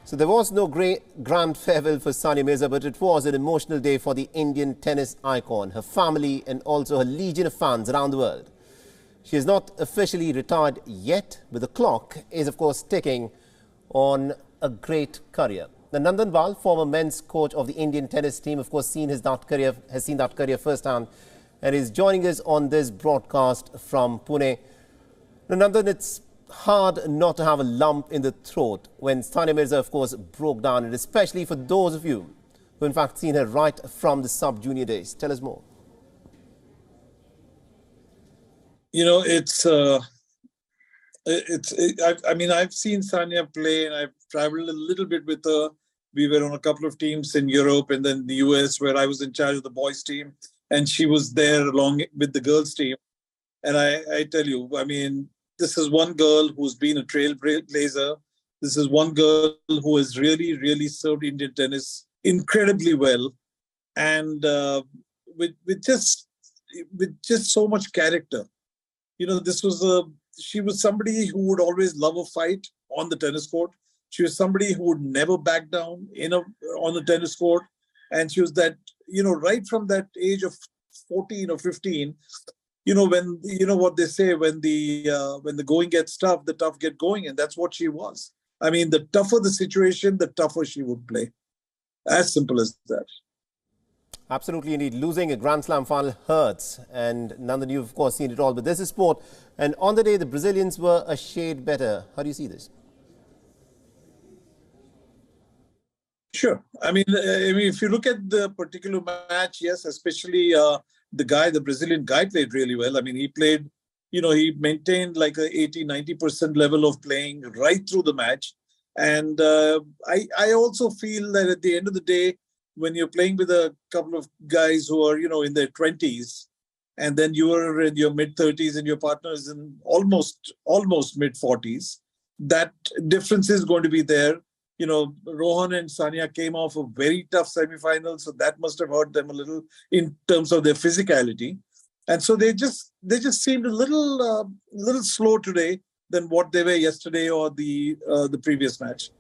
So there was no grand farewell for Sania Mirza, but it was an emotional day for the Indian tennis icon, her family and also her legion of fans around the world. She is not officially retired yet, but the clock is of course ticking on a great career. The Nandan Bal, former men's coach of the Indian tennis team, of course has seen that career firsthand and is joining us on this broadcast from Pune. Now, Nandan, it's hard not to have a lump in the throat when Sania Mirza, of course, broke down, and especially for those of you who, in fact, seen her right from the sub-junior days. Tell us more. You know, I've seen Sania play, and I've traveled a little bit with her. We were on a couple of teams in Europe and then the US, where I was in charge of the boys team, and she was there along with the girls team. And I tell you, I mean, this is one girl who's been a trailblazer. This is one girl who has really, really served Indian tennis incredibly well, and with just so much character. You know, she was somebody who would always love a fight on the tennis court. She was somebody who would never back down on the tennis court, and she was that, right from that age of 14 or 15. When what they say, when the going gets tough, the tough get going, and that's what she was. I mean, the tougher the situation, the tougher she would play. As simple as that. Absolutely, indeed. Losing a Grand Slam final hurts, and Nandan, you've of course seen it all. But this is sport, and on the day the Brazilians were a shade better. How do you see this? Sure. I mean, if you look at the particular match, yes, especially the Brazilian guy played really well. I mean, he played, he maintained like a 80-90% level of playing right through the match. And I also feel that at the end of the day, when you're playing with a couple of guys who are, in their 20s, and then you are in your mid-30s and your partner is in almost mid-40s, that difference is going to be there. Rohan and Sania came off a very tough semi-final, so that must have hurt them a little in terms of their physicality. And so they just seemed a little slow today than what they were yesterday or the previous match.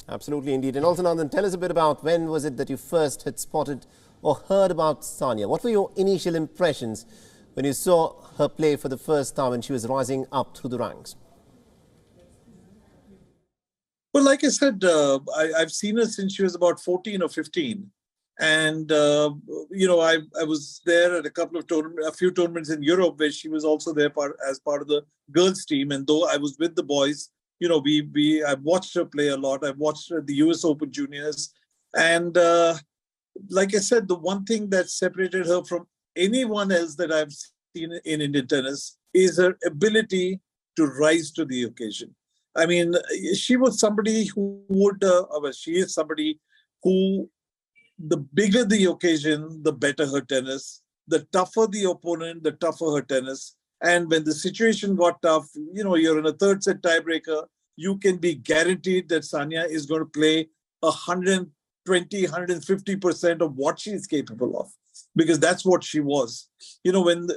Absolutely, indeed. And also, Nandan, tell us a bit about when was it that you first had spotted or heard about Sania? What were your initial impressions when you saw her play for the first time when she was rising up through the ranks? Well, like I said, I've seen her since she was about 14 or 15. And, I was there at a few tournaments in Europe where she was also there as part of the girls team. And though I was with the boys, I've watched her play a lot. I've watched her at the US Open Juniors. And like I said, the one thing that separated her from anyone else that I've seen in Indian tennis is her ability to rise to the occasion. I mean, she was somebody who she is somebody who, the bigger the occasion, the better her tennis. The tougher the opponent, the tougher her tennis. And when the situation got tough, you're in a third set tiebreaker, you can be guaranteed that Sania is going to play 120, 150% of what she is capable of, because that's what she was. When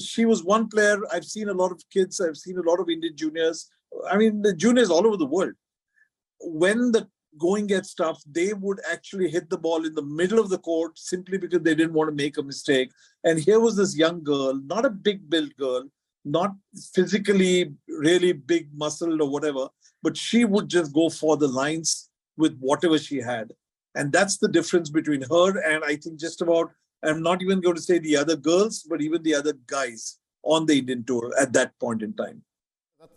she was one player, I've seen a lot of kids, I've seen a lot of Indian juniors. I mean, the juniors all over the world. When the going gets tough, they would actually hit the ball in the middle of the court simply because they didn't want to make a mistake. And here was this young girl, not a big built girl, not physically really big muscled or whatever, but she would just go for the lines with whatever she had. And that's the difference between her and I think just about, I'm not even going to say the other girls, but even the other guys on the Indian tour at that point in time.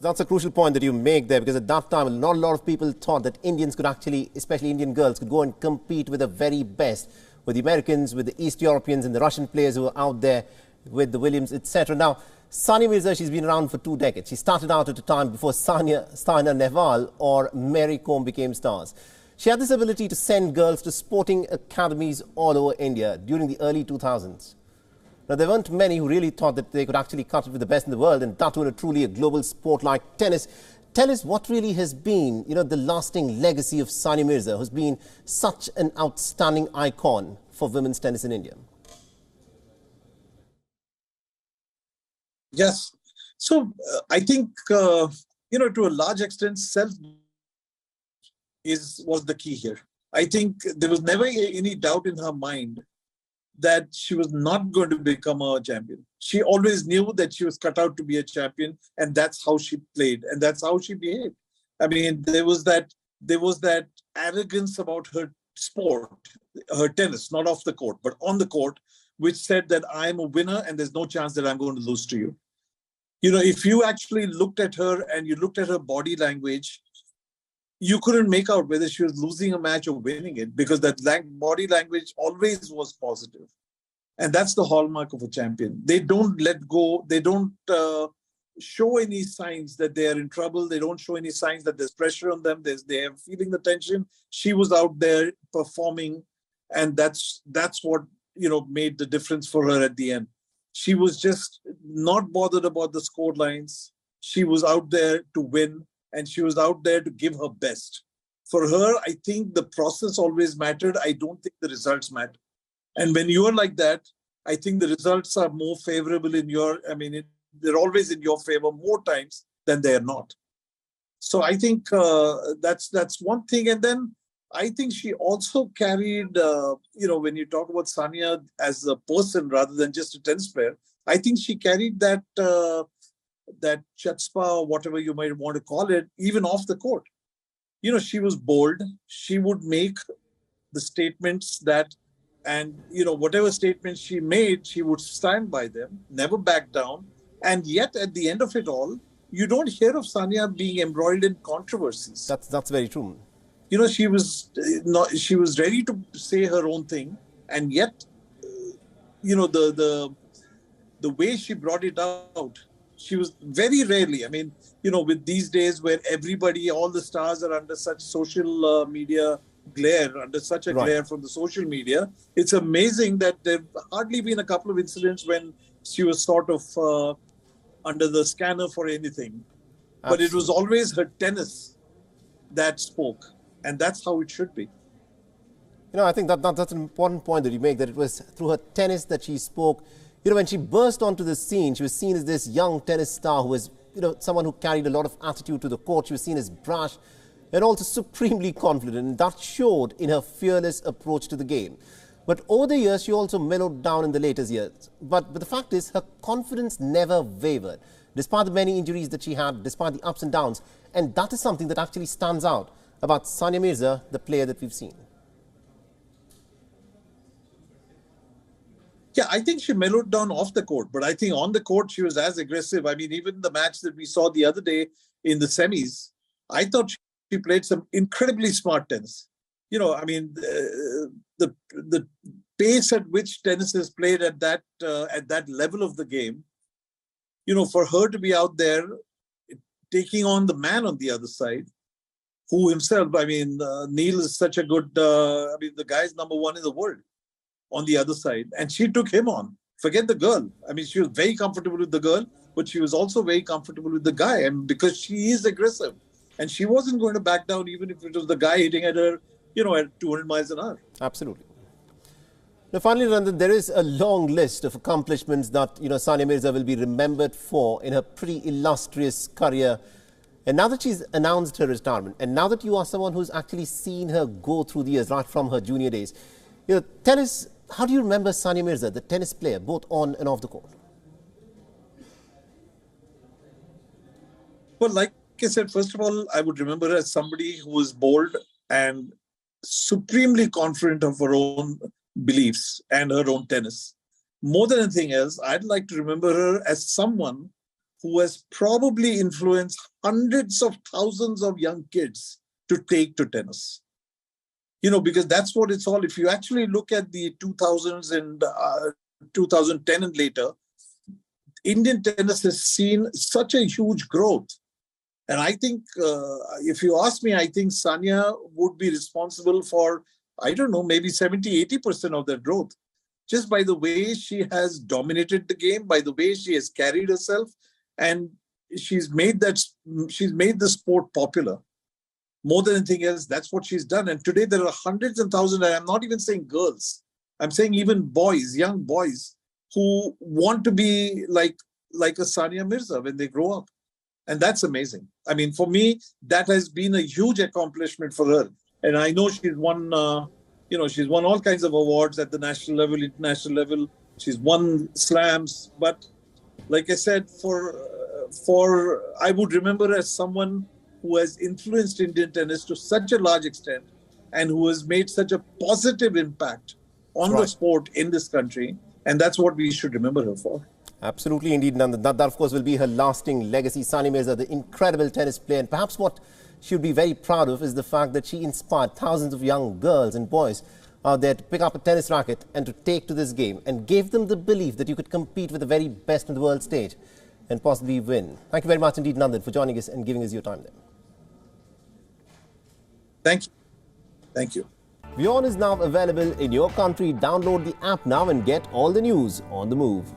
That's a crucial point that you make there, because at that time, not a lot of people thought that Indians could actually, especially Indian girls, could go and compete with the very best, with the Americans, with the East Europeans and the Russian players who were out there with the Williams, etc. Now, Sania Mirza, she's been around for 2 decades. She started out at a time before Saina Nehwal or Mary Kom became stars. She had this ability to send girls to sporting academies all over India during the early 2000s. Now, there weren't many who really thought that they could actually cut it with the best in the world, and that was truly a global sport like tennis. Tell us what really has been, the lasting legacy of Sania Mirza, who's been such an outstanding icon for women's tennis in India. Yes. So I think, to a large extent, was the key here. I think there was never any doubt in her mind that she was not going to become a champion. She always knew that she was cut out to be a champion, and that's how she played, and that's how she behaved. I mean, there was that arrogance about her sport, her tennis, not off the court, but on the court, which said that I'm a winner and there's no chance that I'm going to lose to you. You know, if you actually looked at her and you looked at her body language, you couldn't make out whether she was losing a match or winning it, because that body language always was positive. And that's the hallmark of a champion. They don't let go. They don't show any signs that they are in trouble. They don't show any signs that there's pressure on them. They are feeling the tension. She was out there performing, and that's what, you know, made the difference for her at the end. She was just not bothered about the score lines. She was out there to win, and she was out there to give her best. For her, I think the process always mattered. I don't think the results matter. And when you are like that, I think the results are more favorable in your, they're always in your favor more times than they are not. So I think that's one thing. And then I think she also carried, when you talk about Sania as a person rather than just a tennis player, I think she carried that chutzpah, or whatever you might want to call it, even off the court. You know, she was bold. She would make the statements that, and, you know, whatever statements she made, she would stand by them, never back down. And yet, at the end of it all, you don't hear of Sania being embroiled in controversies. That's very true. You know, she was ready to say her own thing, and yet, the way she brought it out, she was very rarely. With these days where everybody, all the stars are under such social media glare, under such a glare from the social media, it's amazing that there have hardly been a couple of incidents when she was sort of under the scanner for anything. Absolutely. But it was always her tennis that spoke. And that's how it should be. You know, I think that's an important point that you make, that it was through her tennis that she spoke. You know, when she burst onto the scene, she was seen as this young tennis star who was, someone who carried a lot of attitude to the court. She was seen as brash and also supremely confident. And that showed in her fearless approach to the game. But over the years, she also mellowed down in the later years. But the fact is, her confidence never wavered, despite the many injuries that she had, despite the ups and downs. And that is something that actually stands out about Sania Mirza, the player that we've seen. Yeah, I think she mellowed down off the court, but I think on the court she was as aggressive. Even the match that we saw the other day in the semis, I thought she played some incredibly smart tennis. The pace at which tennis is played at that level of the game, for her to be out there taking on the man on the other side, who himself, Neil is such a good, the guy's number one in the world on the other side. And she took him on. Forget the girl. She was very comfortable with the girl, but she was also very comfortable with the guy. And because she is aggressive. And she wasn't going to back down even if it was the guy hitting at her, at 200 miles an hour. Absolutely. Now, finally, Nandan, there is a long list of accomplishments that, Sania Mirza will be remembered for in her pretty illustrious career. And now that she's announced her retirement, and now that you are someone who's actually seen her go through the years, right from her junior days, tell us, how do you remember Sania Mirza, the tennis player, both on and off the court? Well, like I said, first of all, I would remember her as somebody who was bold and supremely confident of her own beliefs and her own tennis. More than anything else, I'd like to remember her as someone who has probably influenced hundreds of thousands of young kids to take to tennis. Because that's what it's all. If you actually look at the 2000s and 2010 and later, Indian tennis has seen such a huge growth. And I think, if you ask me, I think Sania would be responsible for, maybe 70, 80% of that growth. Just by the way she has dominated the game, by the way she has carried herself, and she's made the sport popular. More than anything else, that's what she's done. And today there are hundreds and thousands, and I'm not even saying girls. I'm saying even boys, young boys, who want to be like a Sania Mirza when they grow up. And that's amazing. I mean, for me, that has been a huge accomplishment for her. And I know she's won, she's won all kinds of awards at the national level, international level. She's won slams. But like I said, I would remember her as someone who has influenced Indian tennis to such a large extent and who has made such a positive impact on the sport in this country. And that's what we should remember her for. Absolutely, indeed, Nandan. That, of course, will be her lasting legacy. Sania Mirza, the incredible tennis player. And perhaps what she would be very proud of is the fact that she inspired thousands of young girls and boys out there to pick up a tennis racket and to take to this game and gave them the belief that you could compete with the very best on the world stage and possibly win. Thank you very much indeed, Nandan, for joining us and giving us your time there. Thank you. Thank you. WION is now available in your country. Download the app now and get all the news on the move.